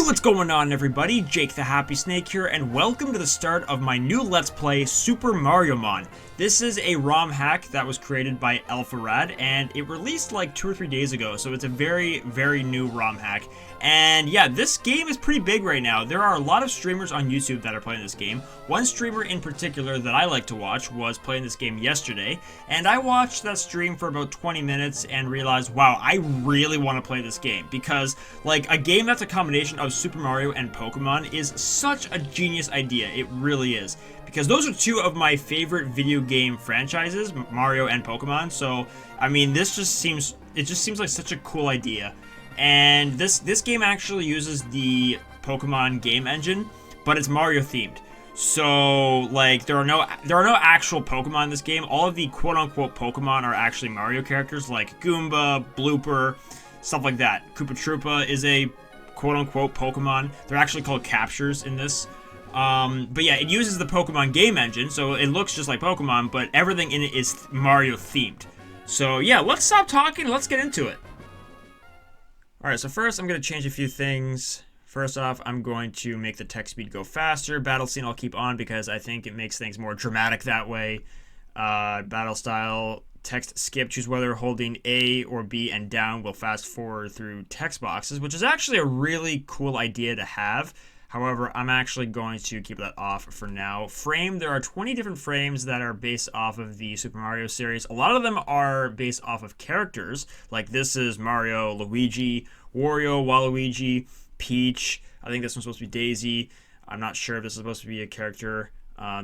What's going on, everybody? Jake the Happy Snake here, and welcome to the start of my new Let's Play, Super Mariomon. This is a ROM hack that was created by AlphaRad, and it released like 2 or 3 days ago, so it's a very, very new ROM hack. And yeah, this game is pretty big right now. There are a lot of streamers on YouTube that are playing this game. One streamer in particular that I like to watch was playing this game yesterday, and I watched that stream for about 20 minutes and realized, wow, I really want to play this game, because like a game that's a combination of Super Mario and Pokemon is such a genius idea. It really is. Because those are two of my favorite video game franchises, Mario and Pokemon. So, I mean, it just seems like such a cool idea. And this game actually uses the Pokemon game engine, but it's Mario themed. So, like, there are no actual Pokemon in this game. All of the quote-unquote Pokemon are actually Mario characters, like Goomba, Blooper, stuff like that. Koopa Troopa is a quote-unquote Pokemon. They're actually called captures in this. But yeah, it uses the Pokemon game engine, so it looks just like Pokemon, but everything in it is Mario themed. So yeah, let's stop talking, let's get into it. Alright, so first I'm going to change a few things. First off, I'm going to make the text speed go faster. Battle scene I'll keep on because I think it makes things more dramatic that way. Battle style, text skip, choose whether holding A or B and down will fast forward through text boxes, which is actually a really cool idea to have. However, I'm actually going to keep that off for now. Frame, there are 20 different frames that are based off of the Super Mario series. A lot of them are based off of characters. Like this is Mario, Luigi, Wario, Waluigi, Peach. I think this one's supposed to be Daisy. I'm not sure if this is supposed to be a character.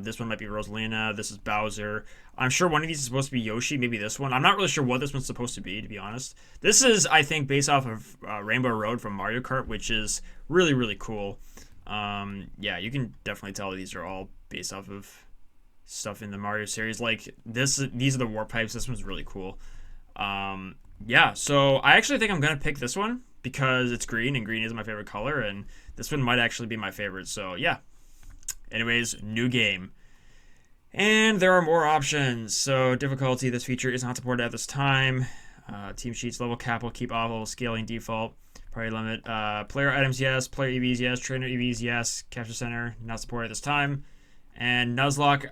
This one might be Rosalina. This is Bowser. I'm sure one of these is supposed to be Yoshi. Maybe this one. I'm not really sure what this one's supposed to be, to be honest. This is, I think, based off of Rainbow Road from Mario Kart, which is really, really cool. Yeah, you can definitely tell these are all based off of stuff in the Mario series. Like these are the warp pipes. This one's really cool. Yeah, so I actually think I'm gonna pick this one because it's green and green is my favorite color, and this one might actually be my favorite. So yeah. Anyways, new game. And there are more options. So difficulty, this feature is not supported at this time. Team sheets, level cap will keep off, level scaling default. Priority limit. Player items, yes. Player EVs, yes. Trainer EVs, yes. Capture center, not supported at this time. And Nuzlocke,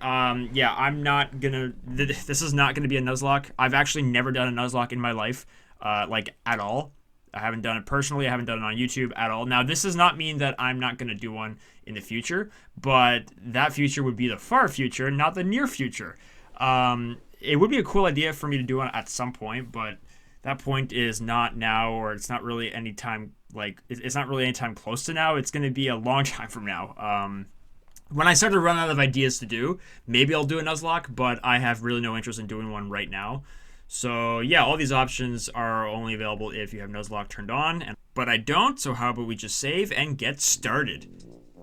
yeah, I'm not gonna... This is not gonna be a Nuzlocke. I've actually never done a Nuzlocke in my life, like, at all. I haven't done it personally. I haven't done it on YouTube at all. Now, this does not mean that I'm not gonna do one in the future, but that future would be the far future, not the near future. It would be a cool idea for me to do one at some point, but... that point is not now, or it's not really any time, like, it's not really any time close to now. It's going to be a long time from now. When I start to run out of ideas to do, maybe I'll do a Nuzlocke, but I have really no interest in doing one right now. So, yeah, all these options are only available if you have Nuzlocke turned on, but I don't, so how about we just save and get started?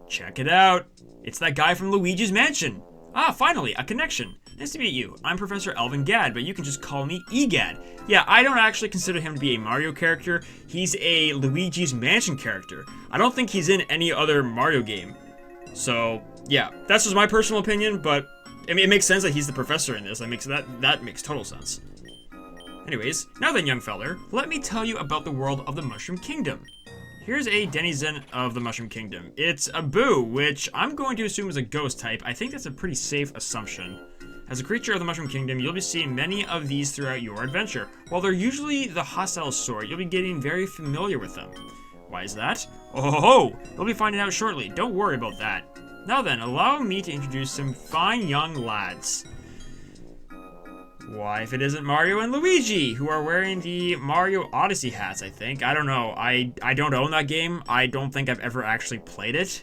Check it out. It's that guy from Luigi's Mansion. Ah, finally, a connection. Nice to meet you. I'm Professor Elvin Gadd, but you can just call me EGAD. Yeah, I don't actually consider him to be a Mario character. He's a Luigi's Mansion character. I don't think he's in any other Mario game. So, yeah, that's just my personal opinion, but I mean, it makes sense that he's the professor in this. That makes total sense. Anyways, now then, young feller, let me tell you about the world of the Mushroom Kingdom. Here's a denizen of the Mushroom Kingdom. It's a Boo, which I'm going to assume is a ghost type. I think that's a pretty safe assumption. As a creature of the Mushroom Kingdom, you'll be seeing many of these throughout your adventure. While they're usually the hostile sort, you'll be getting very familiar with them. Why is that? Oh ho ho! You'll be finding out shortly. Don't worry about that. Now then, allow me to introduce some fine young lads. Why, if it isn't Mario and Luigi, who are wearing the Mario Odyssey hats, I think. I don't know. I don't own that game. I don't think I've ever actually played it.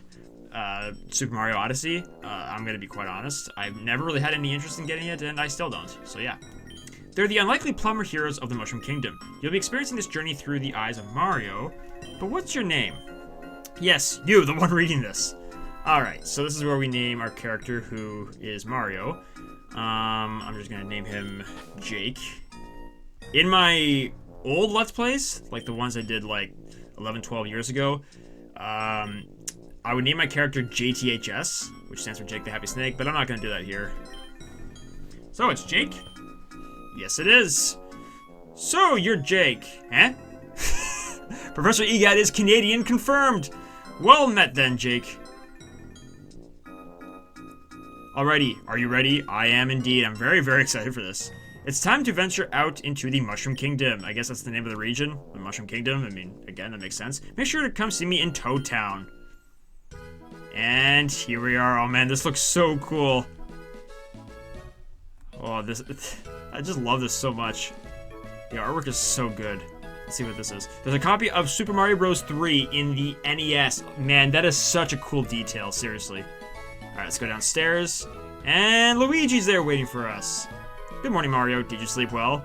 Super Mario Odyssey. I'm gonna be quite honest. I've never really had any interest in getting it, and I still don't. So yeah. They're the unlikely plumber heroes of the Mushroom Kingdom. You'll be experiencing this journey through the eyes of Mario. But what's your name? Yes, you, the one reading this. Alright, so this is where we name our character, who is Mario. I'm just gonna name him Jake. In my old Let's Plays, like the ones I did like 11, 12 years ago, I would name my character JTHS, which stands for Jake the Happy Snake, but I'm not going to do that here. So, it's Jake? Yes, it is. So, you're Jake, eh? Professor EGAD is Canadian confirmed. Well met then, Jake. Alrighty, are you ready? I am indeed. I'm very, very excited for this. It's time to venture out into the Mushroom Kingdom. I guess that's the name of the region, the Mushroom Kingdom. I mean, again, that makes sense. Make sure to come see me in Toad Town. And here we are. Oh man, this looks so cool. Oh, I just love this so much. The artwork is so good. Let's see what this is. There's a copy of Super Mario Bros. 3 in the NES. Man, that is such a cool detail, seriously. Alright, let's go downstairs. And Luigi's there waiting for us. Good morning, Mario. Did you sleep well?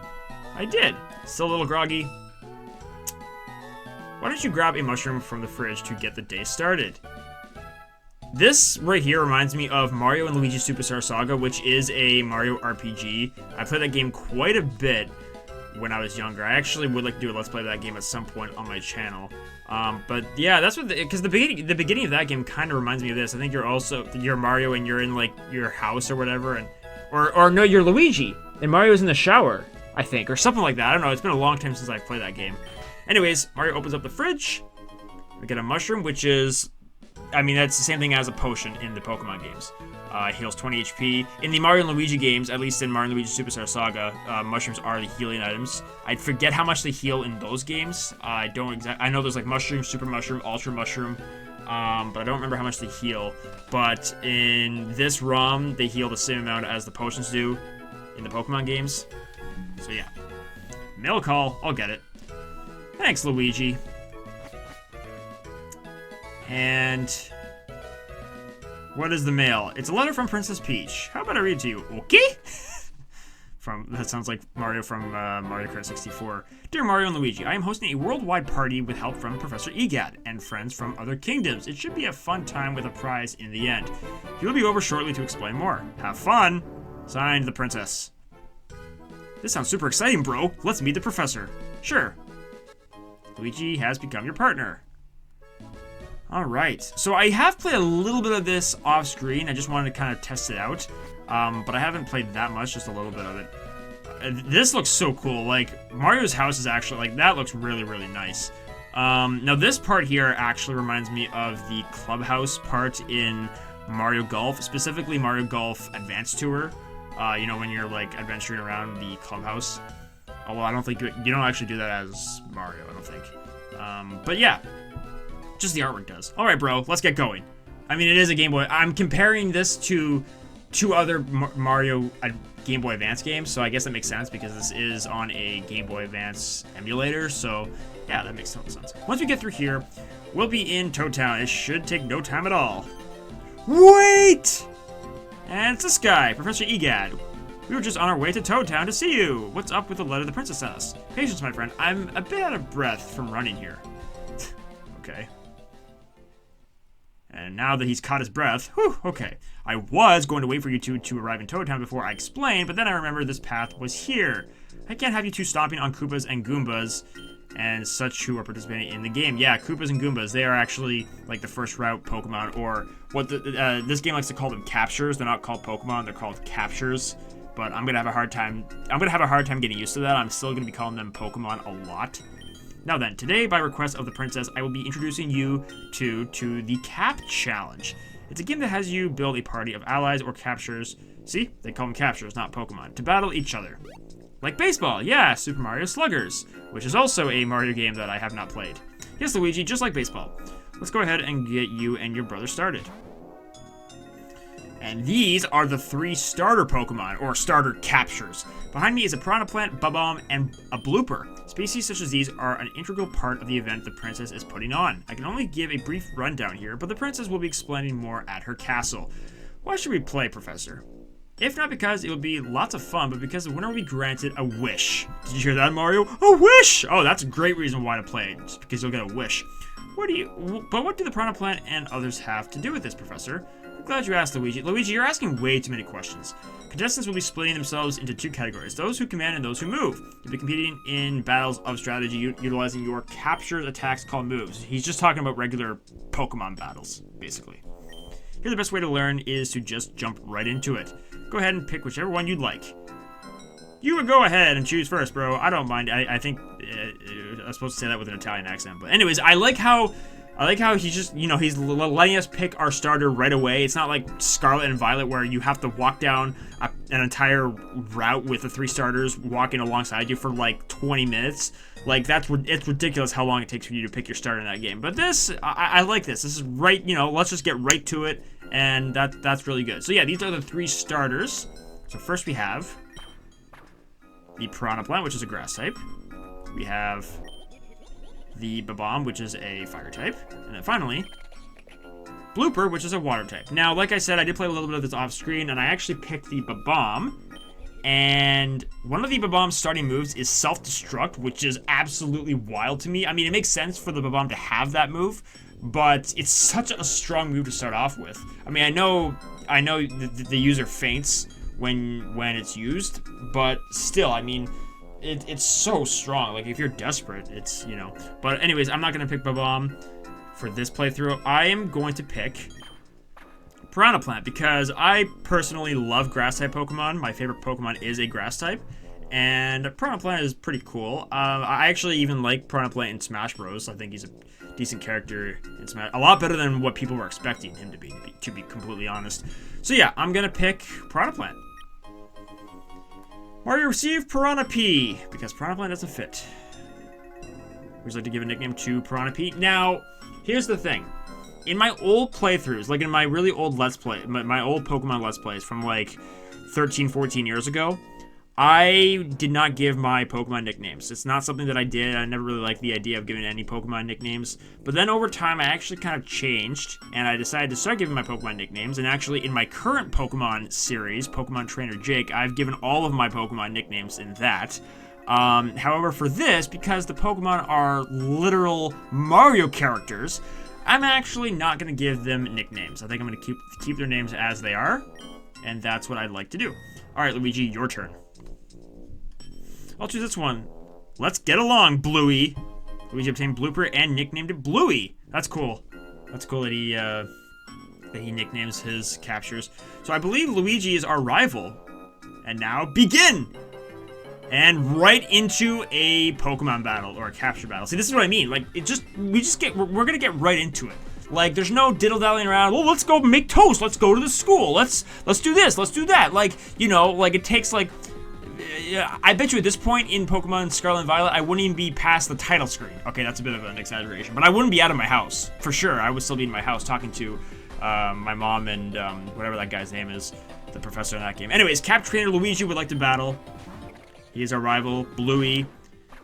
I did. Still a little groggy. Why don't you grab a mushroom from the fridge to get the day started? This right here reminds me of Mario and Luigi Superstar Saga, which is a Mario RPG. I played that game quite a bit when I was younger. I actually would like to do a Let's Play of that game at some point on my channel. But yeah, that's what, because the beginning of that game kind of reminds me of this. I think you're Mario and you're in like your house or whatever, and or no, you're Luigi and Mario's in the shower, I think, or something like that. I don't know. It's been a long time since I've played that game. Anyways, Mario opens up the fridge. We get a mushroom, which is, I mean, that's the same thing as a potion in the Pokemon games. Heals 20 HP. In the Mario and Luigi games, at least in Mario and Luigi Superstar Saga, mushrooms are the healing items. I forget how much they heal in those games. I know there's like mushroom, super mushroom, ultra mushroom, but I don't remember how much they heal. But in this ROM, they heal the same amount as the potions do in the Pokemon games. So yeah. Mail call. I'll get it. Thanks, Luigi. And what is the mail? It's a letter from Princess Peach. How about I read it to you? Okay? That sounds like Mario from Mario Kart 64. Dear Mario and Luigi, I am hosting a worldwide party with help from Professor Egad and friends from other kingdoms. It should be a fun time with a prize in the end. He will be over shortly to explain more. Have fun! Signed, the Princess. This sounds super exciting, bro. Let's meet the Professor. Sure. Luigi has become your partner. Alright, so I have played a little bit of this off screen. I just wanted to kind of test it out. But I haven't played that much, just a little bit of it. This looks so cool. Like, Mario's house is actually, like, that looks really, really nice. Now this part here actually reminds me of the clubhouse part in Mario Golf, specifically Mario Golf Advanced Tour. You know, when you're, like, adventuring around the clubhouse. Although I don't think you don't actually do that as Mario, I don't think. But yeah. Just the artwork does. Alright, bro, let's get going. I mean, it is a Game Boy. I'm comparing this to two other Mario Game Boy Advance games, so I guess that makes sense because this is on a Game Boy Advance emulator, so yeah, that makes total sense. Once we get through here, we'll be in Toad Town. It should take no time at all. Wait! And it's this guy, Professor Egad. We were just on our way to Toad Town to see you. What's up with the letter the princess sent us? Patience, my friend. I'm a bit out of breath from running here. Okay. And now that he's caught his breath, whew, okay. I was going to wait for you two to arrive in Toad Town before I explained, but then I remembered this path was here. I can't have you two stomping on Koopas and Goombas and such who are participating in the game. Yeah, Koopas and Goombas, they are actually like the first route Pokemon, or what this game likes to call them, captures. They're not called Pokemon, they're called captures. But I'm gonna have a hard time getting used to that. I'm still gonna be calling them Pokemon a lot. Now then, today, by request of the princess, I will be introducing you to the Cap Challenge. It's a game that has you build a party of allies or captures. See? They call them captures, not Pokemon. To battle each other. Like baseball, yeah, Super Mario Sluggers, which is also a Mario game that I have not played. Yes, Luigi, just like baseball. Let's go ahead and get you and your brother started. And these are the 3 starter Pokemon, or starter captures. Behind me is a Piranha Plant, Bob-omb, and a Blooper. Species such as these are an integral part of the event the princess is putting on. I can only give a brief rundown here, but the princess will be explaining more at her castle. Why should we play, Professor? If not because it will be lots of fun, but because the winner will be granted a wish. Did you hear that, Mario? A wish! Oh, that's a great reason why to play it, just because you'll get a wish. What do the Piranha Plant and others have to do with this, Professor? I'm glad you asked, Luigi. Luigi, you're asking way too many questions. Contestants will be splitting themselves into 2 categories, those who command and those who move. You'll be competing in battles of strategy utilizing your captured attacks called moves. He's just talking about regular Pokemon battles, basically. Here, the best way to learn is to just jump right into it. Go ahead and pick whichever one you'd like. You would go ahead and choose first, bro. I don't mind. I think I was supposed to say that with an Italian accent. But anyways, I like how I like how he's just, he's letting us pick our starter right away. It's not like Scarlet and Violet where you have to walk down an entire route with the 3 starters walking alongside you for like 20 minutes. Like, it's ridiculous how long it takes for you to pick your starter in that game. But this, I like this. This is right, let's just get right to it, and that's really good. So yeah, these are the 3 starters. So first we have the Piranha Plant, which is a grass type. We have the Babomb, which is a fire type. And then finally, Blooper, which is a water type. Now, like I said, I did play a little bit of this off screen, and I actually picked the Babomb. And one of the Babomb's starting moves is self-destruct, which is absolutely wild to me. I mean, it makes sense for the Babomb to have that move, but it's such a strong move to start off with. I mean, I know the user faints when it's used, but still, I mean, it's so strong. Like, if you're desperate, it's, But anyways, I'm not going to pick Babomb for this playthrough. I am going to pick Piranha Plant because I personally love grass-type Pokemon. My favorite Pokemon is a grass type, and Piranha Plant is pretty cool. I actually even like Piranha Plant in Smash Bros. I think he's a decent character in Smash. A lot better than what people were expecting him to be completely honest. So yeah, I'm going to pick Piranha Plant. Mario received Piranha P, because Piranha Plant doesn't fit. Would you like to give a nickname to Piranha P? Now, here's the thing. In my old playthroughs, like in my really old Let's Play, my old Pokemon Let's Plays from like 13, 14 years ago, I did not give my Pokemon nicknames. It's not something that I did. I never really liked the idea of giving any Pokemon nicknames. But then over time, I actually kind of changed, and I decided to start giving my Pokemon nicknames. And actually, in my current Pokemon series, Pokemon Trainer Jake, I've given all of my Pokemon nicknames in that. However, for this, because the Pokemon are literal Mario characters, I'm actually not going to give them nicknames. I think I'm going to keep their names as they are, and that's what I'd like to do. All right, Luigi, your turn. I'll choose this one. Let's get along, Bluey. Luigi obtained Blooper and nicknamed it Bluey. That's cool. That's cool that he nicknames his captures. So I believe Luigi is our rival. And now begin! And right into a Pokemon battle or a capture battle. See, this is what I mean. Like, we're gonna get right into it. Like, there's no diddle-dallying around. Well, let's go make toast. Let's go to the school. Let's do this. Let's do that. Like, like it takes like. I bet you at this point in Pokemon Scarlet and Violet, I wouldn't even be past the title screen. Okay, that's a bit of an exaggeration, but I wouldn't be out of my house for sure. I would still be in my house talking to my mom and whatever that guy's name is, the professor in that game. Anyways, Cap Trainer Luigi would like to battle. He is our rival, Bluey.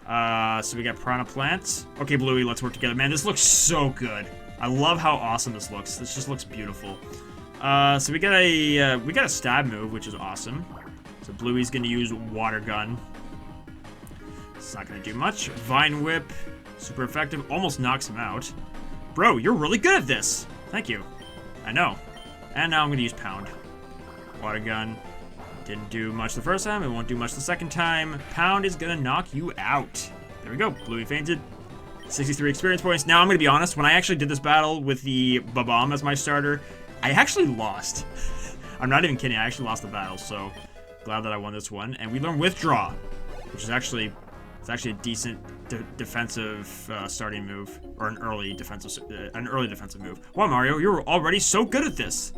So we got Piranha Plant. Okay, Bluey, let's work together. Man, this looks so good. I love how awesome this looks. This just looks beautiful. So we got a stab move, which is awesome. So Bluey's gonna use Water Gun. It's not gonna do much. Vine Whip, super effective, almost knocks him out. Bro, you're really good at this. Thank you. I know. And now I'm gonna use Pound. Water Gun. Didn't do much the first time, it won't do much the second time. Pound is gonna knock you out. There we go, Bluey fainted. 63 experience points. Now, I'm gonna be honest, when I actually did this battle with the Babomb as my starter, I actually lost. I'm not even kidding, I actually lost the battle, so glad that I won this one. And we learned Withdraw, which is actually, a decent defensive starting move, or an early defensive move. Wow, Mario, you're already so good at this.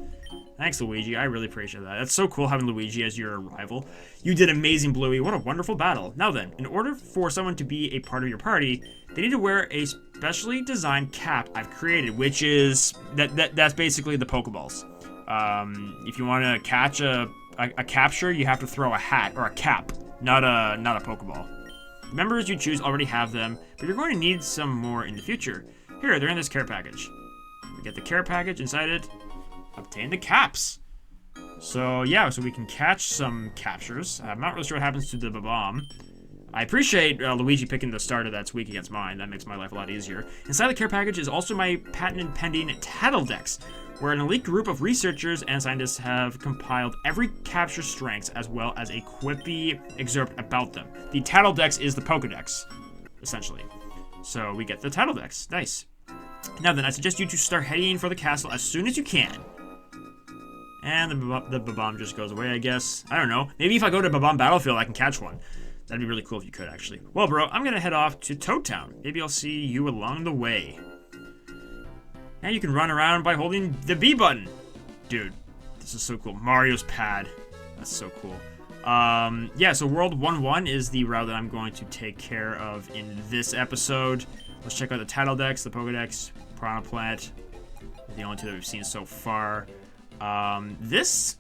Thanks, Luigi. I really appreciate that. That's so cool having Luigi as your rival. You did amazing, Bluey. What a wonderful battle. Now then, in order for someone to be a part of your party, they need to wear a specially designed cap I've created, which is that's basically the Pokeballs. If you want to catch a capture, you have to throw a hat or a cap, not a Pokeball. The members you choose already have them, but you're going to need some more in the future. Here, they're in this care package. We get the care package inside it. Obtain the caps. So yeah, so we can catch some captures. I'm not really sure what happens to the Babomb. I appreciate Luigi picking the starter that's weak against mine. That makes my life a lot easier. Inside the care package is also my patented pending Tattledex, where an elite group of researchers and scientists have compiled every capture strengths as well as a quippy excerpt about them. The Tattledex is the Pokedex, essentially. So we get the Tattledex. Nice. Now then, I suggest you to start heading for the castle as soon as you can. And the Babomb just goes away, I guess. I don't know. Maybe if I go to Babomb Battlefield, I can catch one. That'd be really cool if you could, actually. Well, bro, I'm gonna head off to Toad Town. Maybe I'll see you along the way. And you can run around by holding the B button. Dude, this is so cool. Mario's pad. That's so cool. Yeah, so World 1-1 is the route that I'm going to take care of in this episode. Let's check out the title decks, the Pokedex, Piranha Plant. The only two that we've seen so far. This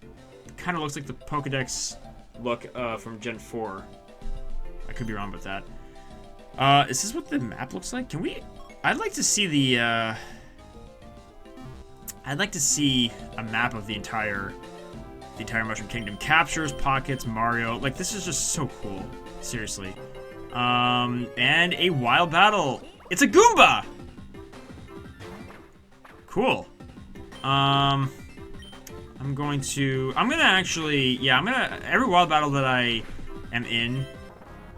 kind of looks like the Pokedex look from Gen 4. I could be wrong about that. Is this what the map looks like? Can we... I'd like to see the... I'd like to see a map of the entire Mushroom Kingdom. Captures, pockets, Mario. Like, this is just so cool. Seriously. And a wild battle. It's a Goomba! Cool. I'm gonna actually, yeah, every wild battle that I am in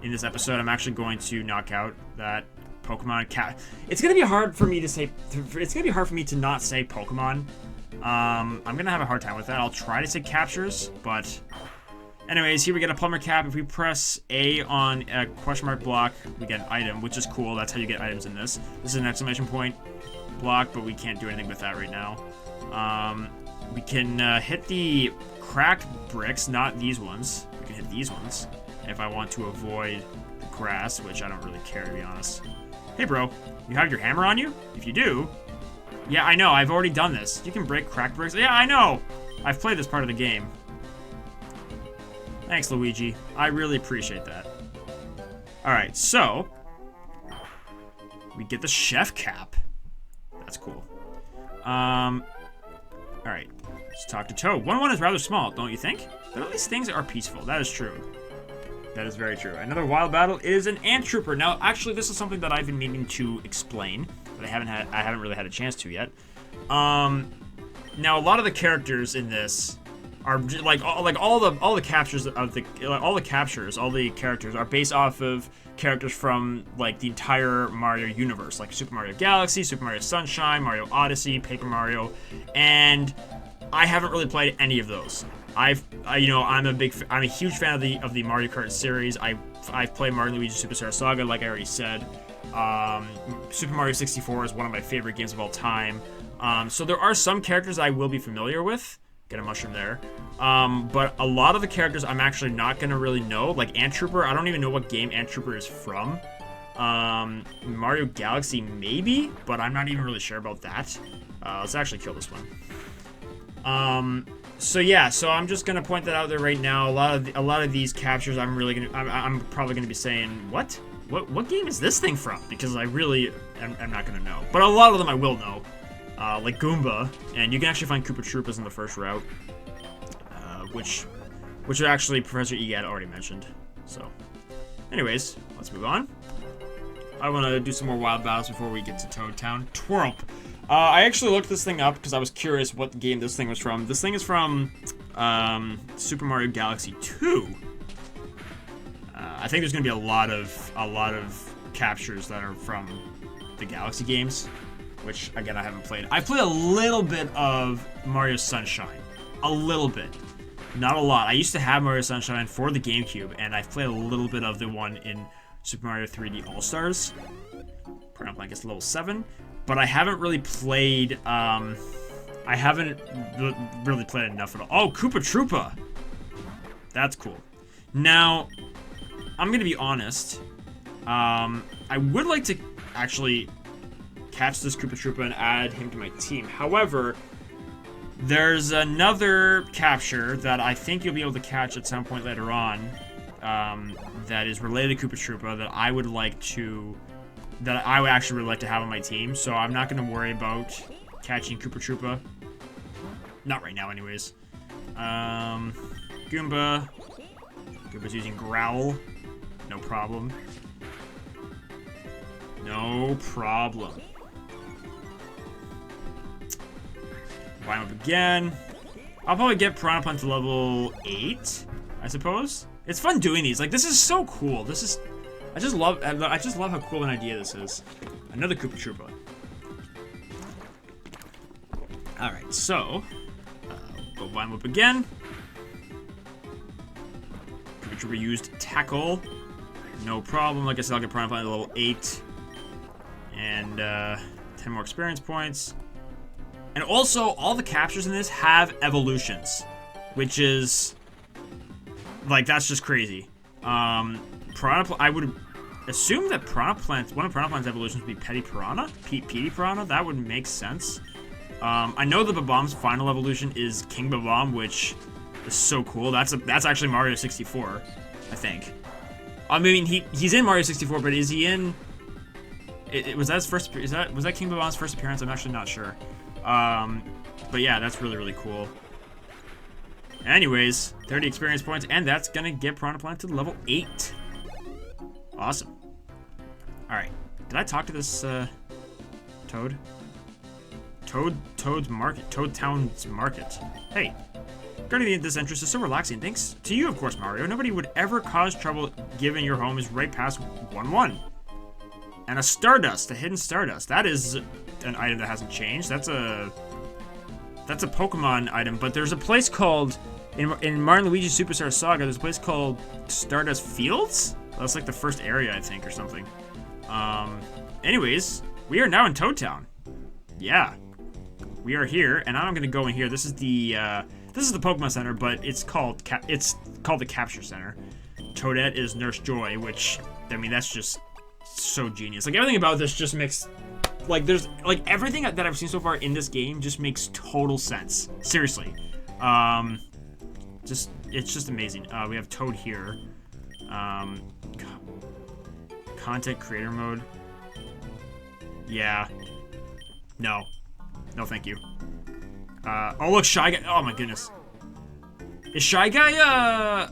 this episode, I'm actually going to knock out that Pokemon cat. It's gonna be hard for me to say, it's gonna be hard for me to not say Pokemon. I'm gonna have a hard time with that. I'll try to say captures, but anyways, here we get a plumber cap. If we press A on a question mark block, we get an item, which is cool. That's how you get items in this. This is an exclamation point block, but we can't do anything with that right now. We can hit the cracked bricks, not these ones. We can hit these ones if I want to avoid the grass, which I don't really care, to be honest. Hey, bro, you have your hammer on you? If you do... Yeah, I know, I've already done this. You can break cracked bricks. Yeah, I know! I've played this part of the game. Thanks, Luigi. I really appreciate that. Alright, so... we get the chef cap. That's cool. Alright, let's talk to Toad. 1-1 is rather small, don't you think? But at least things are peaceful. That is true. That is very true. Another wild battle is an Ant Trooper. Now, actually, this is something that I've been meaning to explain, but I haven't really had a chance to yet. Now, a lot of the characters in this are all the captures of all the characters are based off of characters from like the entire Mario universe, like Super Mario Galaxy, Super Mario Sunshine, Mario Odyssey, Paper Mario, and I haven't really played any of those. I'm a huge fan of the Mario Kart series. I've played Mario & Luigi Superstar Saga, like I already said. Super Mario 64 is one of my favorite games of all time. So there are some characters I will be familiar with. Get a mushroom there. But a lot of the characters I'm actually not gonna really know. Like Ant Trooper, I don't even know what game Ant Trooper is from. Mario Galaxy maybe, but I'm not even really sure about that. Let's actually kill this one. So yeah, so I'm just gonna point that out there right now. A lot of these captures, I'm probably gonna be saying, what game is this thing from? Because I really am not gonna know. But a lot of them I will know, like Goomba, and you can actually find Koopa Troopas in the first route, which actually Professor Egad already mentioned. So, anyways, let's move on. I want to do some more wild battles before we get to Toad Town. Twirp. I actually looked this thing up because I was curious what game this thing was from. This thing is from Super Mario Galaxy 2. I think there's going to be a lot of captures that are from the Galaxy games, which again I haven't played. I've played a little bit of Mario Sunshine, a little bit, not a lot. I used to have Mario Sunshine for the GameCube, and I've played a little bit of the one in Super Mario 3D All Stars. Piranha Plant gets level 7. But I haven't really played, I haven't really played enough at all. Oh, Koopa Troopa! That's cool. Now, I'm going to be honest. I would like to actually catch this Koopa Troopa and add him to my team. However, there's another capture that I think you'll be able to catch at some point later on that is related to Koopa Troopa that I would actually really like to have on my team, so I'm not going to worry about catching Koopa Troopa. Not right now, anyways. Goomba. Goomba's using Growl. No problem. No problem. Wind up again. I'll probably get Piranha Plant to level 8, I suppose. It's fun doing these. Like, this is so cool. This is... I just love how cool an idea this is. Another Koopa Troopa. Alright, so... go Vine Whip again. Koopa Troopa used Tackle. No problem. Like I said, I'll get Piranha Plant to level 8. And, 10 more experience points. And also, all the captures in this have evolutions, which is, like, that's just crazy. Piranha, I would assume that Piranha Plant's, one of Piranha Plant's evolutions would be Petty Piranha? Petey Piranha? That would make sense. I know the Bob-omb's final evolution is King Bob-omb, which is so cool. That's actually Mario 64, I think. I mean, he's in Mario 64, but is he in... was that his first... was that King Bob-omb's first appearance? I'm actually not sure. But yeah, that's really, really cool. Anyways, 30 experience points, and that's gonna get Piranha Plant to level 8. Awesome. Alright. Did I talk to this, Toad? Toad's Market. Toad Town's Market. Hey. Guarding this entrance is so relaxing. Thanks to you, of course, Mario. Nobody would ever cause trouble given your home is right past 1-1. And a Stardust, a hidden Stardust. That is an item that hasn't changed. That's a Pokemon item, but there's a place called, in Mario & Luigi Superstar Saga, there's a place called Stardust Fields? That's like the first area, I think, or something. Anyways, we are now in Toad Town. Yeah. We are here, and I'm gonna go in here. This is the Pokemon Center, but it's called the Capture Center. Toadette is Nurse Joy, which, I mean, that's just so genius. Like, everything about this just makes, like, there's, like, everything that I've seen so far in this game just makes total sense. Seriously. It's just amazing. We have Toad here. Content creator mode. Yeah. No, thank you. Oh, look, Shy Guy. Oh, my goodness. Is Shy Guy,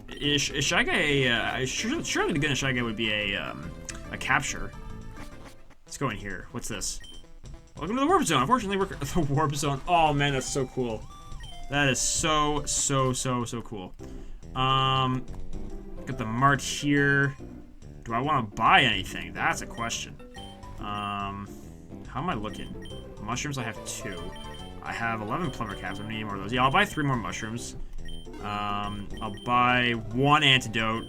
is Shy Guy, surely to get a Shy Guy would be a capture. Let's go in here. What's this? Welcome to the Warp Zone. Unfortunately, we're the Warp Zone. Oh, man, that's so cool. That is so cool. Got the mart here. Do I want to buy anything? That's a question. How am I looking? Mushrooms, I have 2. I have 11 plumber caps. I'm gonna need more of those. Yeah, I'll buy 3 more mushrooms. I'll buy 1 antidote,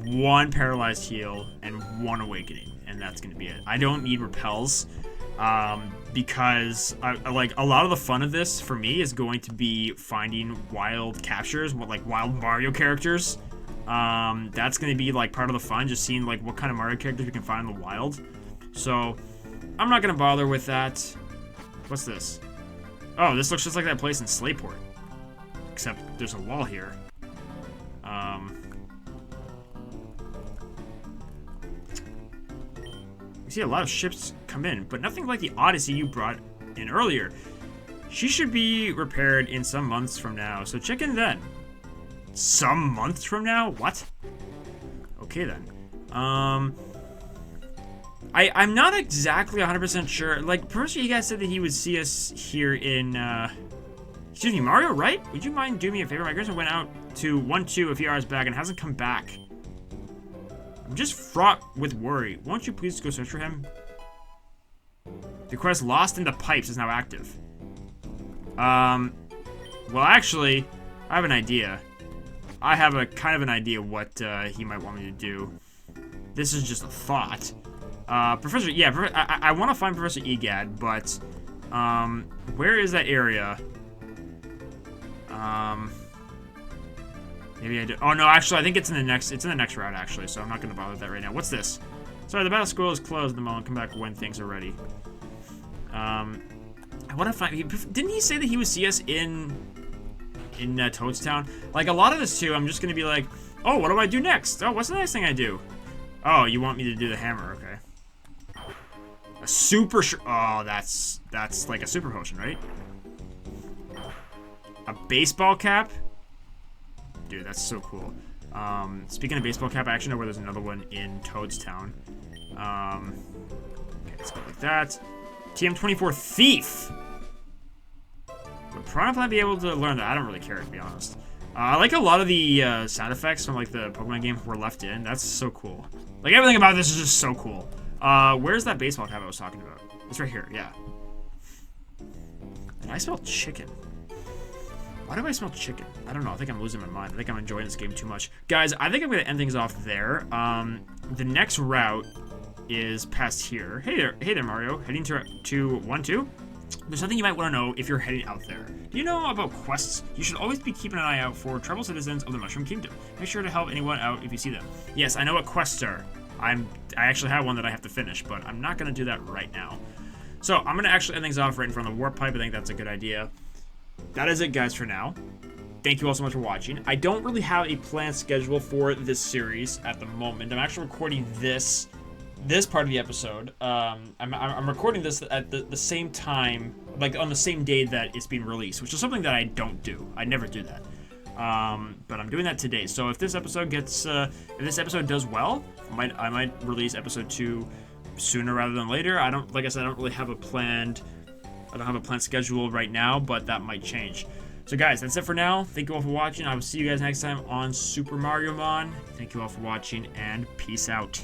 1 paralyzed heal, and 1 awakening, and that's gonna be it. I don't need repels, because I like a lot of the fun of this for me is going to be finding wild captures, like wild Mario characters. That's gonna be like part of the fun, just seeing like what kind of Mario characters we can find in the wild. So I'm not gonna bother with that. What's this? Oh, this looks just like that place in Slayport, except there's a wall here. We see a lot of ships come in, but nothing like the Odyssey you brought in earlier. She should be repaired in some months from now, so check in then. Some months from now? What? Okay then. I'm not exactly 100% sure. Like, Professor, you guys said that he would see us here in, excuse me, Mario, right? Would you mind doing me a favor? My grandson went out to 1-2 a few hours back and hasn't come back. I'm just fraught with worry. Won't you please go search for him? The quest Lost in the Pipes is now active. Well, actually, I have an idea. I have a kind of an idea what he might want me to do. This is just a thought. Professor, yeah, I want to find Professor Egad, but where is that area? Maybe I do. Oh no, actually, I think it's in the next route actually, so I'm not gonna bother with that right now. What's this? Sorry, the battle school is closed at the moment. Come back when things are ready. I want to find. Didn't he say that he would see us in Toadstown? Like a lot of this too, I'm just gonna be like, oh, what do I do next? Oh, what's the next thing I do? Oh, you want me to do the hammer? Okay. A super. Oh, that's like a super potion, right? A baseball cap. Dude, that's so cool. Speaking of baseball cap, I actually know where there's another one in Toadstown. Okay, let's go like that. TM24 Thief! Would Piranha Plant be able to learn that? I don't really care, to be honest. I like a lot of the sound effects from like the Pokemon game were left in. That's so cool. Like everything about this is just so cool. Where's that baseball cap I was talking about? It's right here, yeah. And I smell chicken. Why do I smell chicken? I don't know. I think I'm losing my mind. I think I'm enjoying this game too much. Guys, I think I'm going to end things off there. The next route is past here. Hey there, Mario. Heading to 1-2? There's something you might want to know if you're heading out there. Do you know about quests? You should always be keeping an eye out for tribal citizens of the Mushroom Kingdom. Make sure to help anyone out if you see them. Yes, I know what quests are. I actually have one that I have to finish, but I'm not going to do that right now. So I'm going to actually end things off right in front of the warp pipe. I think that's a good idea. That is it, guys, for now. Thank you all so much for watching. I don't really have a planned schedule for this series at the moment. I'm actually recording this part of the episode. I'm recording this at the same time, like on the same day that it's being released, which is something that I don't do. I never do that. But I'm doing that today. So if this episode does well, I might release episode 2 sooner rather than later. Like I said, I don't really have a planned schedule right now, but that might change. So guys, that's it for now. Thank you all for watching. I will see you guys next time on Super Mariomon. Thank you all for watching, and peace out.